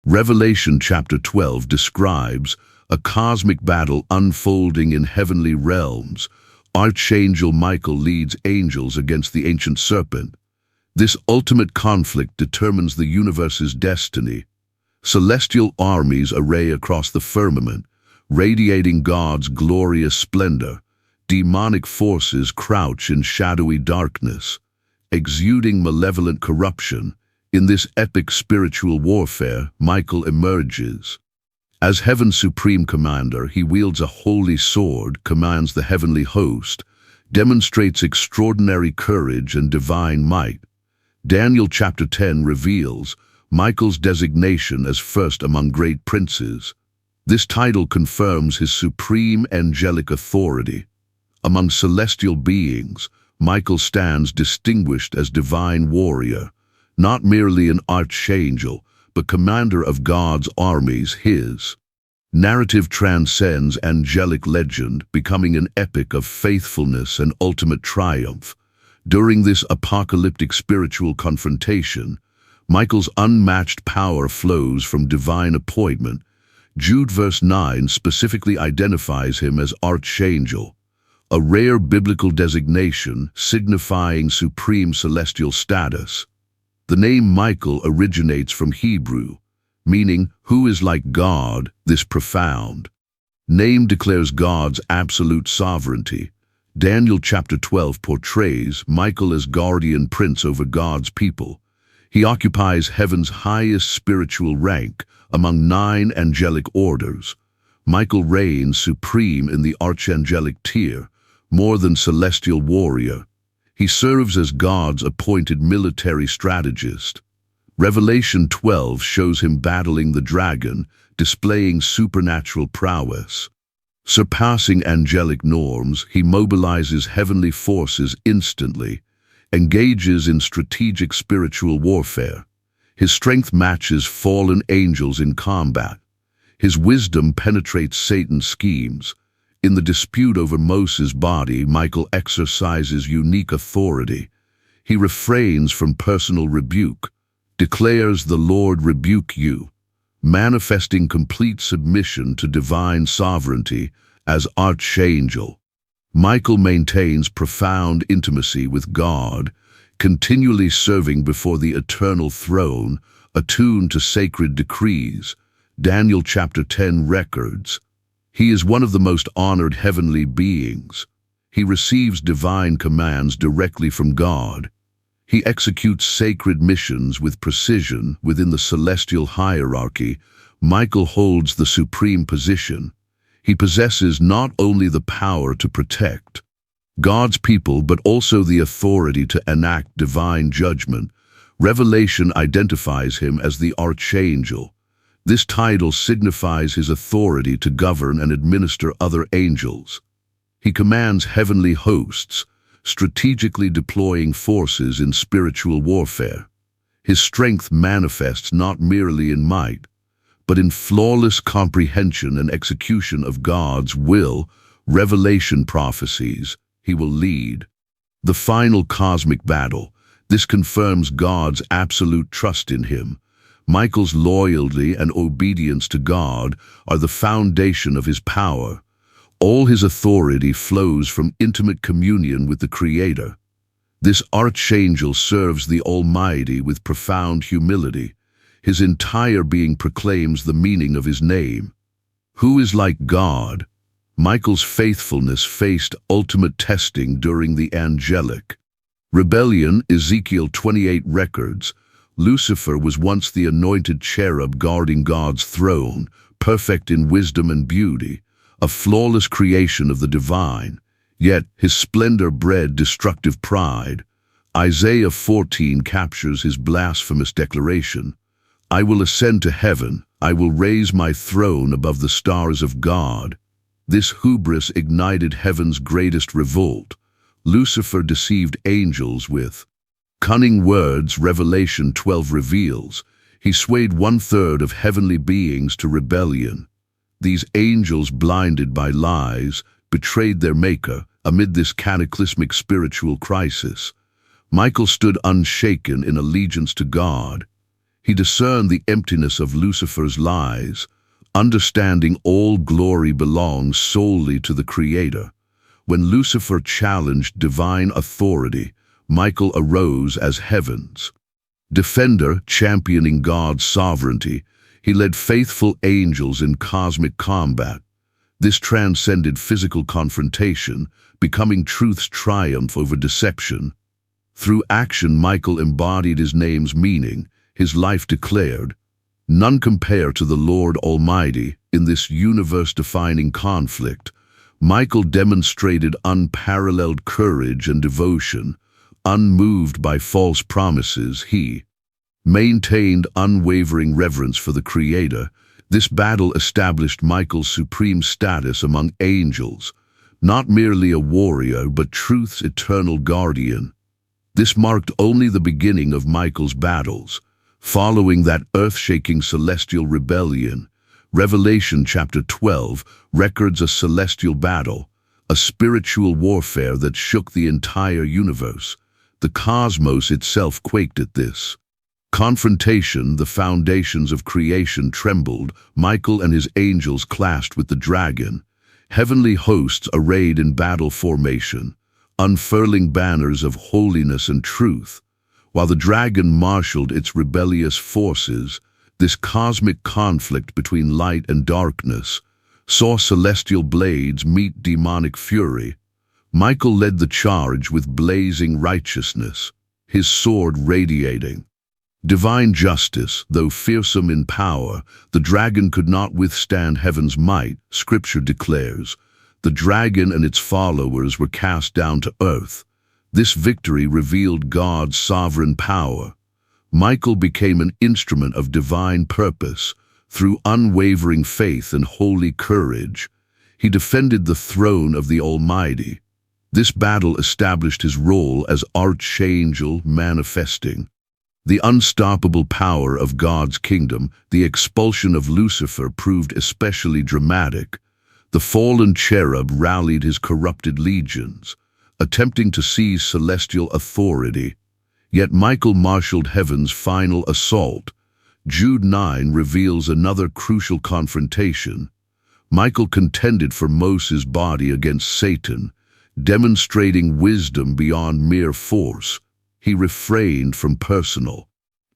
Revelation chapter 12 describes a cosmic battle unfolding in heavenly realms. Archangel Michael leads angels against the ancient serpent. This ultimate conflict determines the universe's destiny. Celestial armies array across the firmament, radiating God's glorious splendor. Demonic forces crouch in shadowy darkness, exuding malevolent corruption. In this epic spiritual warfare, Michael emerges. As heaven's supreme commander, he wields a holy sword, commands the heavenly host, demonstrates extraordinary courage and divine might. Daniel chapter 10 reveals Michael's designation as first among great princes. This title confirms his supreme angelic authority. Among celestial beings, Michael stands distinguished as divine warrior, not merely an archangel, but commander of God's armies. His narrative transcends angelic legend, becoming an epic of faithfulness and ultimate triumph. During this apocalyptic spiritual confrontation, Michael's unmatched power flows from divine appointment. Jude verse 9 specifically identifies him as Archangel, a rare biblical designation signifying supreme celestial status. The name Michael originates from Hebrew, meaning "who is like God." This profound name declares God's absolute sovereignty. Daniel chapter 12 portrays Michael as guardian prince over God's people. He occupies heaven's highest spiritual rank among 9 angelic orders. Michael reigns supreme in the archangelic tier, more than celestial warrior. He serves as God's appointed military strategist. Revelation 12 shows him battling the dragon, displaying supernatural prowess. Surpassing angelic norms, he mobilizes heavenly forces instantly, engages in strategic spiritual warfare. His strength matches fallen angels in combat. His wisdom penetrates Satan's schemes. In the dispute over Moses' body, Michael exercises unique authority. He refrains from personal rebuke, declares, "The Lord rebuke you," manifesting complete submission to divine sovereignty. As Archangel, Michael maintains profound intimacy with God, continually serving before the eternal throne, attuned to sacred decrees. Daniel chapter 10 records, he is one of the most honored heavenly beings. He receives divine commands directly from God. He executes sacred missions with precision within the celestial hierarchy. Michael holds the supreme position. He possesses not only the power to protect God's people, but also the authority to enact divine judgment. Revelation identifies him as the Archangel. This title signifies his authority to govern and administer other angels. He commands heavenly hosts, strategically deploying forces in spiritual warfare. His strength manifests not merely in might, but in flawless comprehension and execution of God's will. Revelation prophecies he will lead the final cosmic battle. This confirms God's absolute trust in him. Michael's loyalty and obedience to God are the foundation of his power. All his authority flows from intimate communion with the Creator. This archangel serves the Almighty with profound humility. His entire being proclaims the meaning of his name. Who is like God? Michael's faithfulness faced ultimate testing during the angelic rebellion. Ezekiel 28 records, Lucifer was once the anointed cherub guarding God's throne, perfect in wisdom and beauty, a flawless creation of the divine. Yet his splendor bred destructive pride. Isaiah 14 captures his blasphemous declaration, "I will ascend to heaven, I will raise my throne above the stars of God." This hubris ignited heaven's greatest revolt. Lucifer deceived angels with cunning words. Revelation 12 reveals he swayed 1/3 of heavenly beings to rebellion. These angels, blinded by lies, betrayed their maker. Amid this cataclysmic spiritual crisis, Michael stood unshaken in allegiance to God. He discerned the emptiness of Lucifer's lies, understanding all glory belongs solely to the Creator. When Lucifer challenged divine authority, Michael arose as heaven's defender, championing God's sovereignty. He led faithful angels in cosmic combat. This transcended physical confrontation, becoming truth's triumph over deception. Through action, Michael embodied his name's meaning. His life declared, "None compare to the Lord Almighty." In this universe-defining conflict, Michael demonstrated unparalleled courage and devotion. Unmoved by false promises, he maintained unwavering reverence for the Creator. This battle established Michael's supreme status among angels, not merely a warrior, but truth's eternal guardian. This marked only the beginning of Michael's battles. Following that earth-shaking celestial rebellion, Revelation chapter 12 records a celestial battle, a spiritual warfare that shook the entire universe. The cosmos itself quaked at this confrontation. The foundations of creation trembled. Michael and his angels clashed with the dragon. Heavenly hosts arrayed in battle formation, unfurling banners of holiness and truth. While the dragon marshaled its rebellious forces, this cosmic conflict between light and darkness saw celestial blades meet demonic fury. Michael led the charge with blazing righteousness, his sword radiating divine justice. Though fearsome in power, the dragon could not withstand heaven's might. Scripture declares, "The dragon and its followers were cast down to earth." This victory revealed God's sovereign power. Michael became an instrument of divine purpose. Through unwavering faith and holy courage, he defended the throne of the Almighty. This battle established his role as Archangel, manifesting the unstoppable power of God's kingdom. The expulsion of Lucifer proved especially dramatic. The fallen cherub rallied his corrupted legions, attempting to seize celestial authority. Yet Michael marshaled heaven's final assault. Jude 9 reveals another crucial confrontation. Michael contended for Moses' body against Satan, demonstrating wisdom beyond mere force. He refrained from personal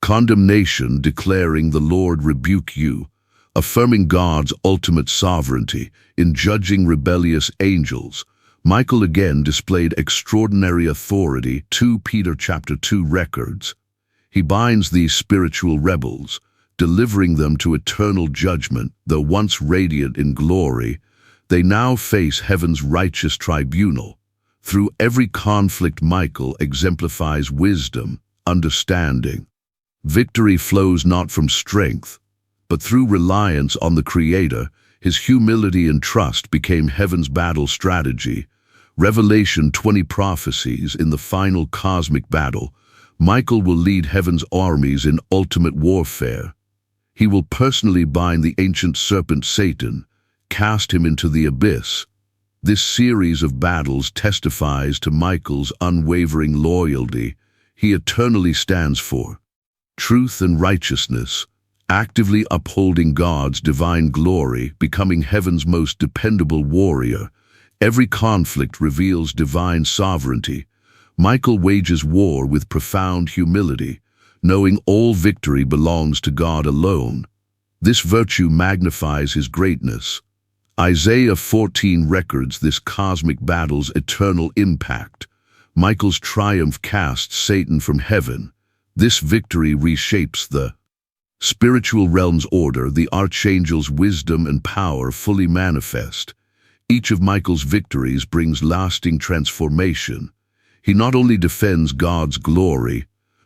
condemnation, declaring, "The Lord rebuke you," affirming God's ultimate sovereignty. In judging rebellious angels, Michael again displayed extraordinary authority. 2 Peter chapter 2 records, he binds these spiritual rebels, delivering them to eternal judgment. Though once radiant in glory, they now face heaven's righteous tribunal. Through every conflict, Michael exemplifies wisdom, understanding. Victory flows not from strength, but through reliance on the Creator. His humility and trust became heaven's battle strategy. Revelation 20 prophecies, in the final cosmic battle, Michael will lead heaven's armies in ultimate warfare. He will personally bind the ancient serpent Satan, cast him into the abyss. This series of battles testifies to Michael's unwavering loyalty. He eternally stands for truth and righteousness, actively upholding God's divine glory, becoming heaven's most dependable warrior. Every conflict reveals divine sovereignty. Michael wages war with profound humility, knowing all victory belongs to God alone. This virtue magnifies his greatness. Isaiah 14 records this cosmic battle's eternal impact. Michael's triumph casts Satan from heaven. This victory reshapes the spiritual realm's order. The archangel's wisdom and power fully manifest. Each of Michael's victories brings lasting transformation. He not only defends God's glory,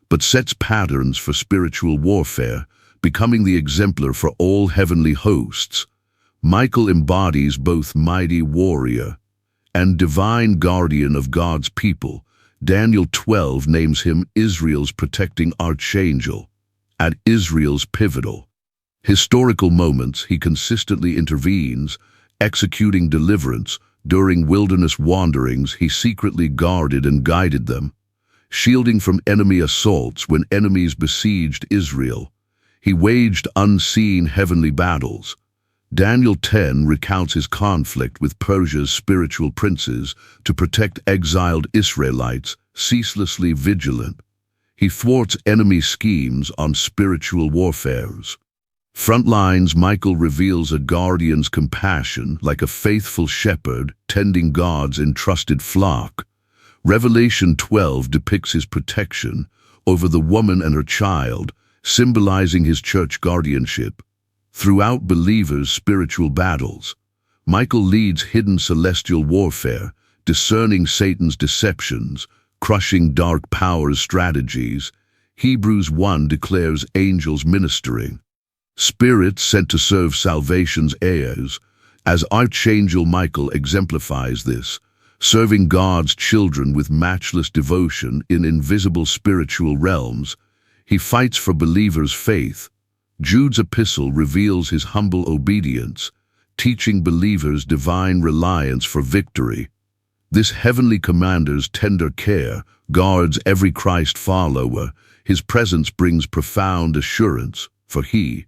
but sets patterns for spiritual warfare, becoming the exemplar for all heavenly hosts. Michael embodies both mighty warrior and divine guardian of God's people. Daniel 12 names him Israel's protecting archangel. At Israel's pivotal historical moments, he consistently intervenes, executing deliverance. During wilderness wanderings, he secretly guarded and guided them, shielding from enemy assaults when enemies besieged Israel. He waged unseen heavenly battles. Daniel 10 recounts his conflict with Persia's spiritual princes to protect exiled Israelites, ceaselessly vigilant. He thwarts enemy schemes on spiritual warfares. Frontlines, Michael reveals a guardian's compassion like a faithful shepherd tending God's entrusted flock. Revelation 12 depicts his protection over the woman and her child, symbolizing his church guardianship. Throughout believers' spiritual battles, Michael leads hidden celestial warfare, discerning Satan's deceptions, crushing dark powers' strategies. Hebrews 1 declares angels ministering, spirits sent to serve salvation's heirs, as Archangel Michael exemplifies this, serving God's children with matchless devotion in invisible spiritual realms. He fights for believers' faith. Jude's epistle reveals his humble obedience, teaching believers divine reliance for victory. This heavenly commander's tender care guards every Christ follower. His presence brings profound assurance, for he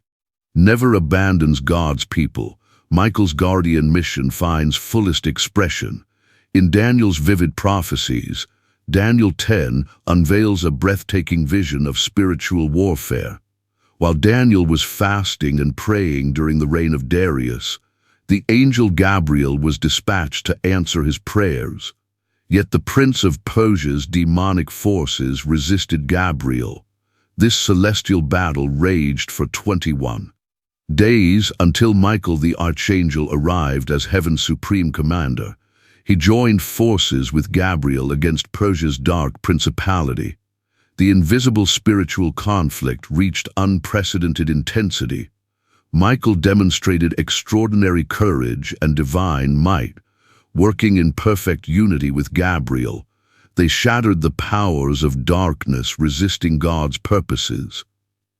never abandons God's people. Michael's guardian mission finds fullest expression. In Daniel's vivid prophecies, Daniel 10 unveils a breathtaking vision of spiritual warfare. While Daniel was fasting and praying during the reign of Darius, the angel Gabriel was dispatched to answer his prayers. Yet the prince of Persia's demonic forces resisted Gabriel. This celestial battle raged for 21 days until Michael the archangel arrived as heaven's supreme commander. He joined forces with Gabriel against Persia's dark principality. The invisible spiritual conflict reached unprecedented intensity. Michael demonstrated extraordinary courage and divine might. Working in perfect unity with Gabriel, they shattered the powers of darkness resisting God's purposes.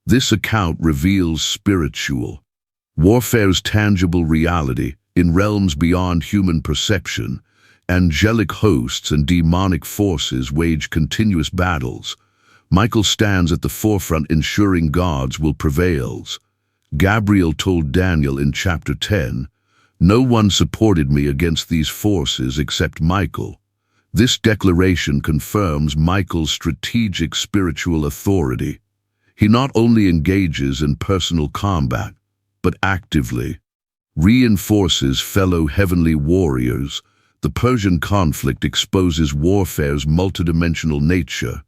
This account reveals spiritual warfare's tangible reality in realms beyond human perception. Angelic hosts and demonic forces wage continuous battles. Michael stands at the forefront ensuring God's will prevails. Gabriel told Daniel in chapter 10, "No one supported me against these forces except Michael." This declaration confirms Michael's strategic spiritual authority. He not only engages in personal combat, but actively reinforces fellow heavenly warriors. The Persian conflict exposes warfare's multidimensional nature.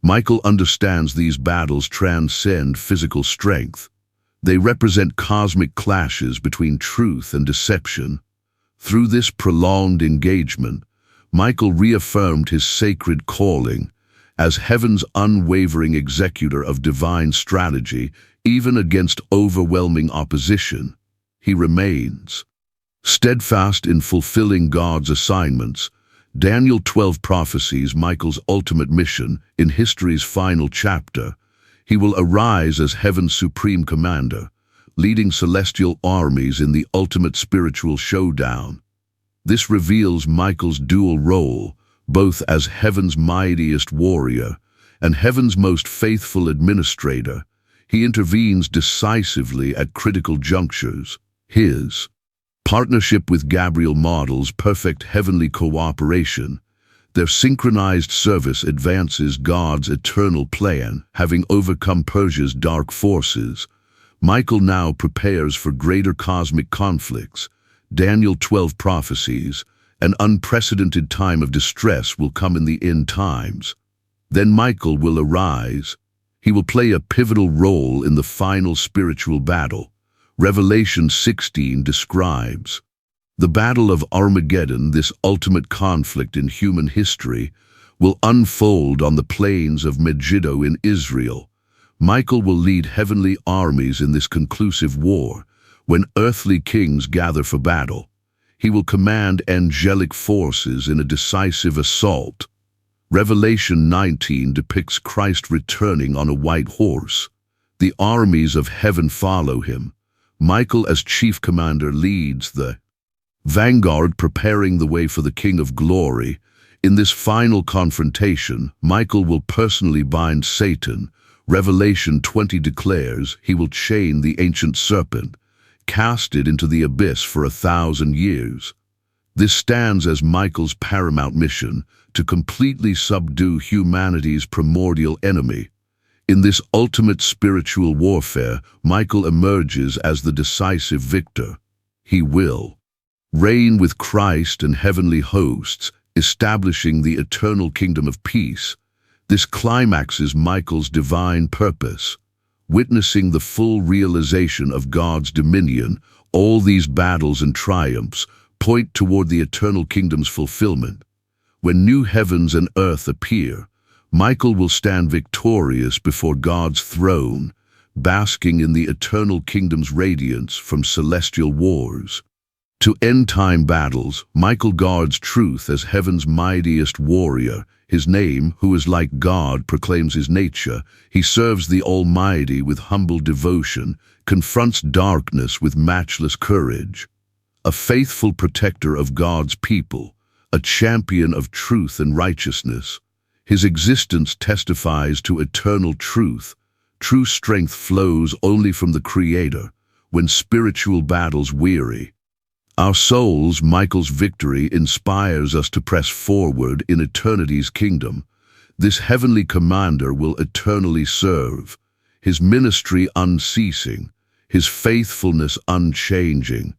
Michael understands these battles transcend physical strength. They represent cosmic clashes between truth and deception. Through this prolonged engagement, Michael reaffirmed his sacred calling as heaven's unwavering executor of divine strategy. Even against overwhelming opposition, he remains steadfast in fulfilling God's assignments. Daniel 12 prophesies Michael's ultimate mission in history's final chapter. He will arise as heaven's supreme commander, leading celestial armies in the ultimate spiritual showdown. This reveals Michael's dual role, both as heaven's mightiest warrior and heaven's most faithful administrator. He intervenes decisively at critical junctures. His partnership with Gabriel models perfect heavenly cooperation. Their synchronized service advances God's eternal plan. Having overcome Persia's dark forces, Michael now prepares for greater cosmic conflicts. Daniel 12 prophecies, an unprecedented time of distress will come in the end times. Then Michael will arise. He will play a pivotal role in the final spiritual battle. Revelation 16 describes the Battle of Armageddon. This ultimate conflict in human history will unfold on the plains of Megiddo in Israel. Michael will lead heavenly armies in this conclusive war. When earthly kings gather for battle, he will command angelic forces in a decisive assault. Revelation 19 depicts Christ returning on a white horse. The armies of heaven follow him. Michael, as chief commander, leads the vanguard, preparing the way for the King of Glory. In this final confrontation, Michael will personally bind Satan, Revelation 20 declares he will chain the ancient serpent, cast it into the abyss for 1,000 years. This stands as Michael's paramount mission to completely subdue humanity's primordial enemy. In this ultimate spiritual warfare, Michael emerges as the decisive victor. He will reign with Christ and heavenly hosts, establishing the eternal kingdom of peace. This climaxes Michael's divine purpose. Witnessing the full realization of God's dominion, all these battles and triumphs point toward the eternal kingdom's fulfillment. When new heavens and earth appear, Michael will stand victorious before God's throne, basking in the eternal kingdom's radiance from celestial wars. To end-time battles, Michael guards truth as heaven's mightiest warrior. His name, who is like God, proclaims his nature. He serves the Almighty with humble devotion, confronts darkness with matchless courage. A faithful protector of God's people, a champion of truth and righteousness. His existence testifies to eternal truth. True strength flows only from the Creator when spiritual battles weary. Our souls, Michael's victory inspires us to press forward in eternity's kingdom. This heavenly commander will eternally serve, his ministry unceasing, his faithfulness unchanging.